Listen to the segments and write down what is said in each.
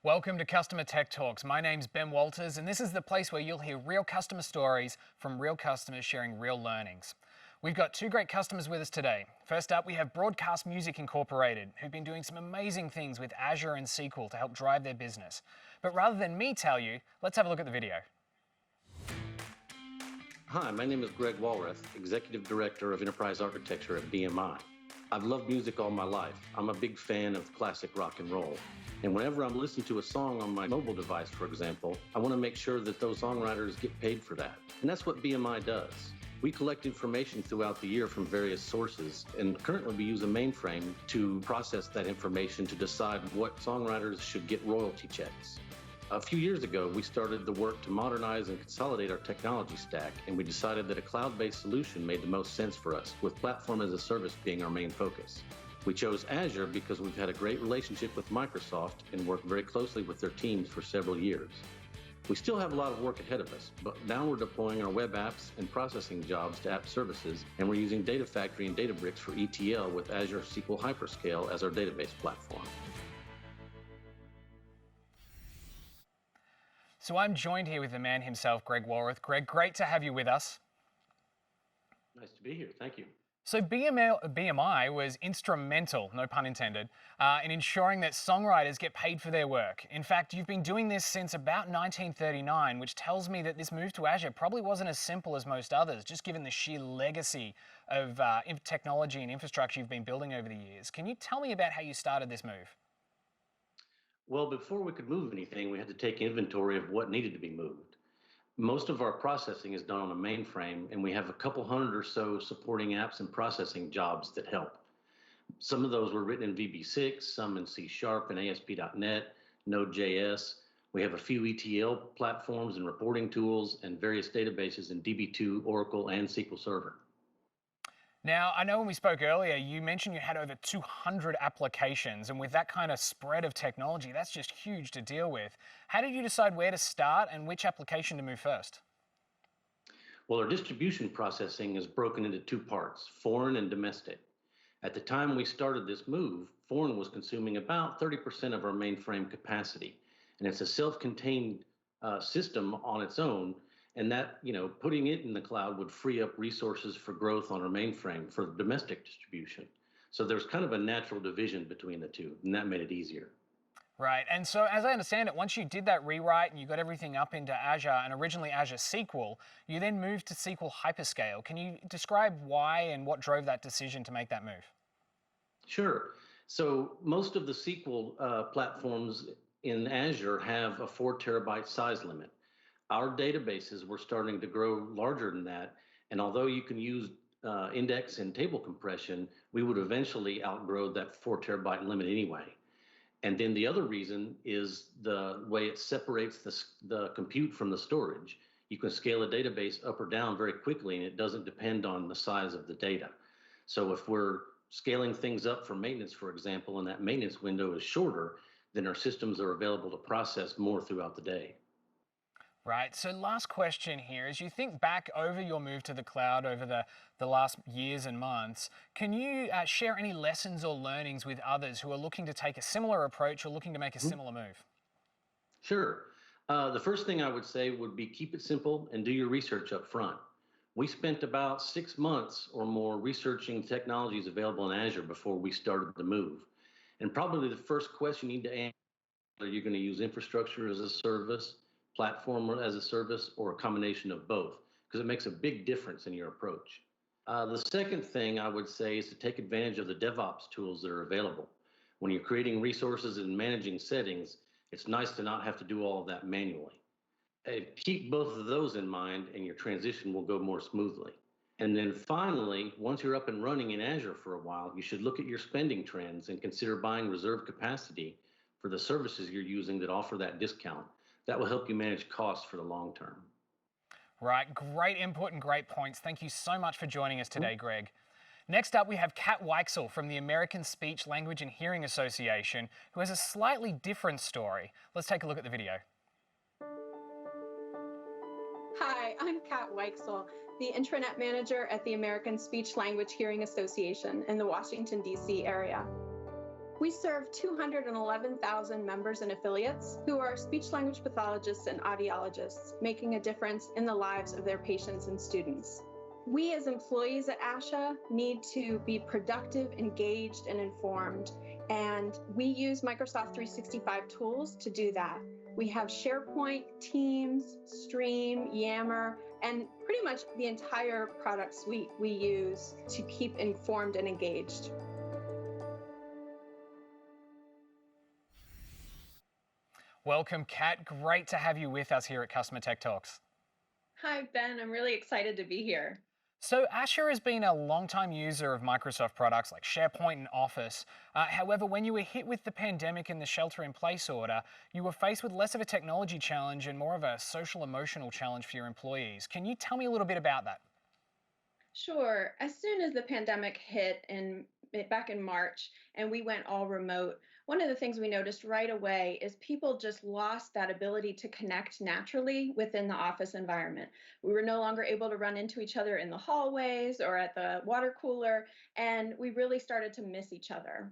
Welcome to Customer Tech Talks. My name's Ben Walters, and this is the place where you'll hear real customer stories from real customers sharing real learnings. We've got two great customers with us today. First up, we have Broadcast Music Incorporated, who've been doing some amazing things with Azure and SQL to help drive their business. But rather than me tell you, let's have a look at the video. Hi, my name is Greg Walrath, Executive Director of Enterprise Architecture at BMI. I've loved music all my life. I'm a big fan of classic rock and roll. And whenever I'm listening to a song on my mobile device, for example, I want to make sure that those songwriters get paid for that. And that's what BMI does. We collect information throughout the year from various sources, and currently we use a mainframe to process that information to decide what songwriters should get royalty checks. A few years ago, we started the work to modernize and consolidate our technology stack, and we decided that a cloud-based solution made the most sense for us, with platform as a service being our main focus. We chose Azure because we've had a great relationship with Microsoft and worked very closely with their teams for several years. We still have a lot of work ahead of us, but now we're deploying our web apps and processing jobs to app services, and we're using Data Factory and Databricks for ETL with Azure SQL Hyperscale as our database platform. So I'm joined here with the man himself, Greg Walrath. Greg, great to have you with us. Nice to be here. Thank you. So BMI was instrumental, no pun intended, in ensuring that songwriters get paid for their work. In fact, you've been doing this since about 1939, which tells me that this move to Azure probably wasn't as simple as most others, just given the sheer legacy of technology and infrastructure you've been building over the years. Can you tell me about how you started this move? Well, before we could move anything, we had to take inventory of what needed to be moved. Most of our processing is done on a mainframe, and we have a couple hundred or so supporting apps and processing jobs that help. Some of those were written in VB6, some in C# and ASP.NET, Node.js. We have a few ETL platforms and reporting tools and various databases in DB2, Oracle, and SQL Server. Now, I know when we spoke earlier, you mentioned you had over 200 applications, and with that kind of spread of technology, that's just huge to deal with. How did you decide where to start and which application to move first? Well, our distribution processing is broken into two parts, foreign and domestic. At the time we started this move, foreign was consuming about 30% of our mainframe capacity, and it's a self-contained system on its own. And that, putting it in the cloud would free up resources for growth on our mainframe for domestic distribution. So there's kind of a natural division between the two, and that made it easier. Right, and so as I understand it, once you did that rewrite and you got everything up into Azure and originally Azure SQL, you then moved to SQL Hyperscale. Can you describe why and what drove that decision to make that move? Sure. So most of the SQL platforms in Azure have a 4 terabyte size limit. Our databases were starting to grow larger than that, and although you can use index and table compression, we would eventually outgrow that 4 terabyte limit anyway. And then the other reason is the way it separates the compute from the storage. You can scale a database up or down very quickly, and it doesn't depend on the size of the data. So if we're scaling things up for maintenance, for example, and that maintenance window is shorter, then our systems are available to process more throughout the day. Right, so last question here. As you think back over your move to the cloud over the last years and months, can you share any lessons or learnings with others who are looking to take a similar approach or looking to make a similar move? Sure. The first thing I would say would be keep it simple and do your research up front. We spent about 6 months or more researching technologies available in Azure before we started the move. And probably the first question you need to answer, are you going to use infrastructure as a service, platform as a service, or a combination of both? Because it makes a big difference in your approach. The second thing I would say is to take advantage of the DevOps tools that are available. When you're creating resources and managing settings, it's nice to not have to do all of that manually. Keep both of those in mind and your transition will go more smoothly. And then finally, once you're up and running in Azure for a while, you should look at your spending trends and consider buying reserve capacity for the services you're using that offer that discount. That will help you manage costs for the long term. Right, great input and great points. Thank you so much for joining us today, Greg. Next up, we have Kat Weichsel from the American Speech, Language and Hearing Association, who has a slightly different story. Let's take a look at the video. Hi, I'm Kat Weichsel, the Intranet Manager at the American Speech, Language, Hearing Association in the Washington, D.C. area. We serve 211,000 members and affiliates who are speech language pathologists and audiologists, making a difference in the lives of their patients and students. We as employees at ASHA need to be productive, engaged, and informed, and we use Microsoft 365 tools to do that. We have SharePoint, Teams, Stream, Yammer, and pretty much the entire product suite we use to keep informed and engaged. Welcome, Kat. Great to have you with us here at Customer Tech Talks. Hi, Ben. I'm really excited to be here. So ASHA has been a long-time user of Microsoft products like SharePoint and Office. However, when you were hit with the pandemic and the shelter-in-place order, you were faced with less of a technology challenge and more of a social-emotional challenge for your employees. Can you tell me a little bit about that? Sure. As soon as the pandemic hit back in March and we went all remote, one of the things we noticed right away is people just lost that ability to connect naturally within the office environment. We were no longer able to run into each other in the hallways or at the water cooler, and we really started to miss each other.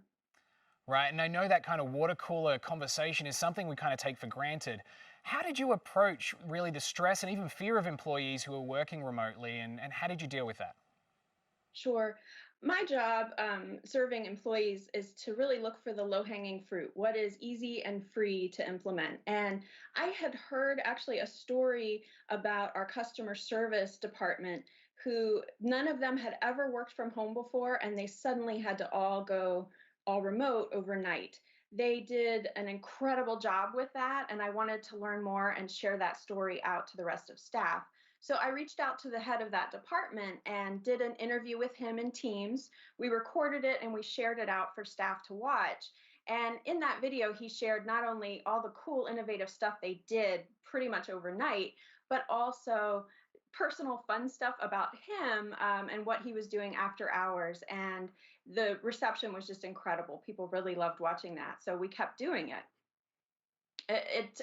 Right, and I know that kind of water cooler conversation is something we kind of take for granted. How did you approach really the stress and even fear of employees who are working remotely, and how did you deal with that? Sure. My job serving employees is to really look for the low hanging fruit, what is easy and free to implement. And I had heard actually a story about our customer service department who none of them had ever worked from home before, and they suddenly had to all go all remote overnight. They did an incredible job with that, and I wanted to learn more and share that story out to the rest of staff. So I reached out to the head of that department and did an interview with him in Teams. We recorded it and we shared it out for staff to watch. And in that video, he shared not only all the cool, innovative stuff they did pretty much overnight, but also personal fun stuff about him and what he was doing after hours. And the reception was just incredible. People really loved watching that. So we kept doing it.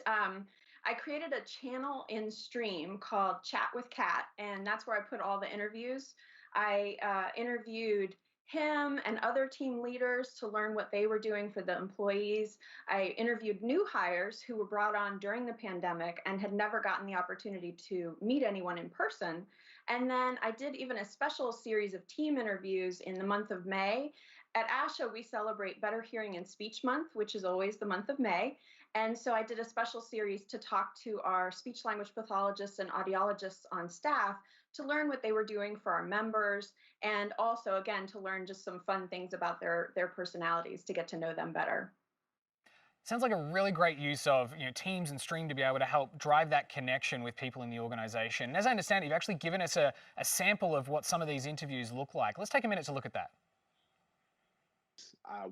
I created a channel in Stream called Chat with Kat, and that's where I put all the interviews. I interviewed him and other team leaders to learn what they were doing for the employees. I interviewed new hires who were brought on during the pandemic and had never gotten the opportunity to meet anyone in person. And then I did even a special series of team interviews in the month of May. At ASHA, we celebrate Better Hearing and Speech Month, which is always the month of May. And so I did a special series to talk to our speech language pathologists and audiologists on staff to learn what they were doing for our members, and also, again, to learn just some fun things about their personalities to get to know them better. Sounds like a really great use of Teams and Stream to be able to help drive that connection with people in the organization. And as I understand it, you've actually given us a sample of what some of these interviews look like. Let's take a minute to look at that.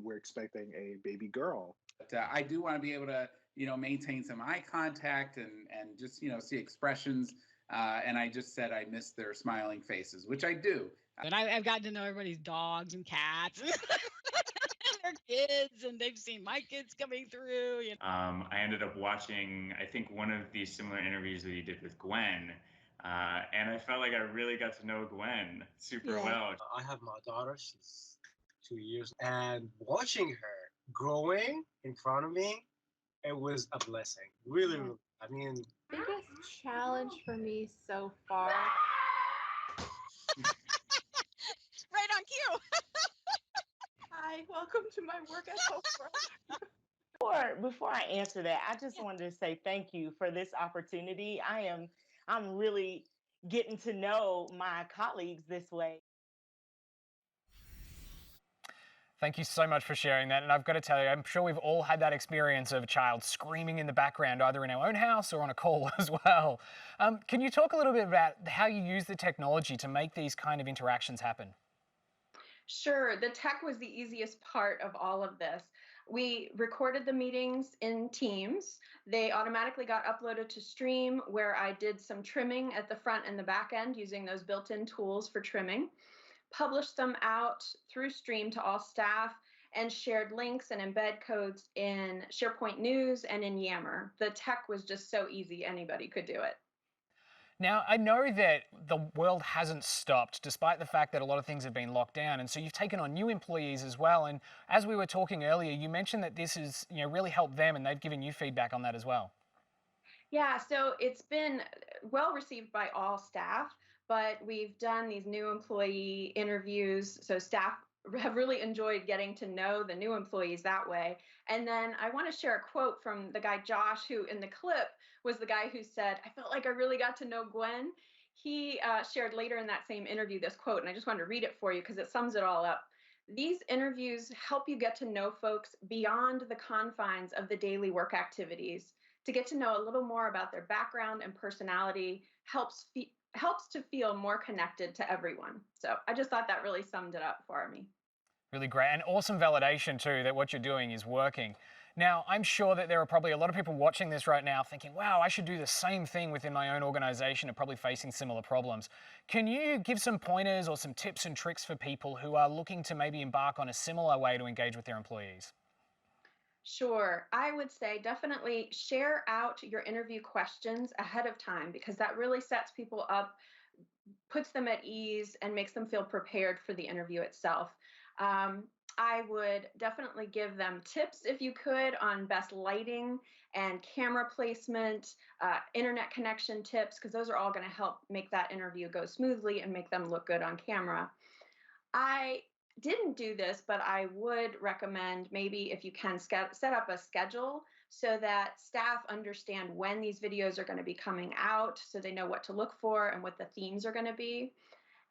We're expecting a baby girl. But I do want to be able to, maintain some eye contact and just, see expressions. And I just said I miss their smiling faces, which I do. And I've gotten to know everybody's dogs and cats and their kids, and they've seen my kids coming through. I ended up watching, I think, one of these similar interviews that you did with Gwen. And I felt like I really got to know Gwen super well. I have my daughter, she's 2 years, and watching her growing in front of me, it was a blessing. Really, I mean, biggest challenge for me so far. Right on cue. Hi, welcome to my work at home. Before I answer that, I just wanted to say thank you for this opportunity. I'm really getting to know my colleagues this way. Thank you so much for sharing that. And I've got to tell you, I'm sure we've all had that experience of a child screaming in the background, either in our own house or on a call as well. Can you talk a little bit about how you use the technology to make these kind of interactions happen? Sure. The tech was the easiest part of all of this. We recorded the meetings in Teams. They automatically got uploaded to Stream, where I did some trimming at the front and the back end using those built-in tools for trimming, published them out through Stream to all staff, and shared links and embed codes in SharePoint News and in Yammer. The tech was just so easy, anybody could do it. Now, I know that the world hasn't stopped despite the fact that a lot of things have been locked down. And so you've taken on new employees as well. And as we were talking earlier, you mentioned that this has, really helped them and they've given you feedback on that as well. Yeah, so it's been well received by all staff, but we've done these new employee interviews. So staff have really enjoyed getting to know the new employees that way. And then I want to share a quote from the guy Josh, who in the clip was the guy who said, I felt like I really got to know Gwen. He shared later in that same interview this quote, and I just wanted to read it for you because it sums it all up. These interviews help you get to know folks beyond the confines of the daily work activities. To get to know a little more about their background and personality helps to feel more connected to everyone. So I just thought that really summed it up for me. Really great and awesome validation too that what you're doing is working. Now, I'm sure that there are probably a lot of people watching this right now thinking, wow, I should do the same thing within my own organization and probably facing similar problems. Can you give some pointers or some tips and tricks for people who are looking to maybe embark on a similar way to engage with their employees? Sure. I would say definitely share out your interview questions ahead of time because that really sets people up, puts them at ease, and makes them feel prepared for the interview itself. Um, I would definitely give them tips if you could on best lighting and camera placement, internet connection tips, because those are all going to help make that interview go smoothly and make them look good on camera. I didn't do this, but I would recommend maybe if you can set up a schedule so that staff understand when these videos are going to be coming out so they know what to look for and what the themes are going to be.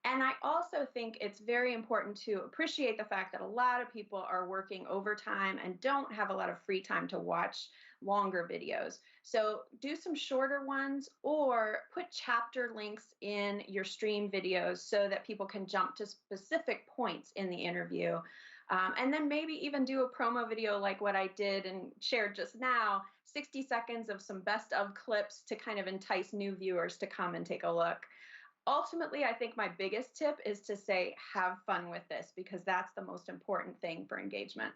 And I also think it's very important to appreciate the fact that a lot of people are working overtime and don't have a lot of free time to watch longer videos. So do some shorter ones or put chapter links in your stream videos so that people can jump to specific points in the interview. And then maybe even do a promo video like what I did and shared just now, 60 seconds of some best of clips to kind of entice new viewers to come and take a look. Ultimately, I think my biggest tip is to say, have fun with this because that's the most important thing for engagement.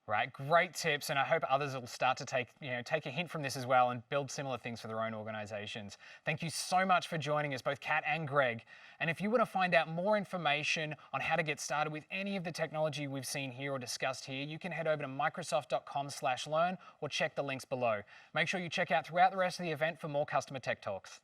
Right, great tips, and I hope others will start to take a hint from this as well and build similar things for their own organizations. Thank you so much for joining us, both Kat and Greg. And if you want to find out more information on how to get started with any of the technology we've seen here or discussed here, you can head over to microsoft.com/learn or check the links below. Make sure you check out throughout the rest of the event for more customer tech talks.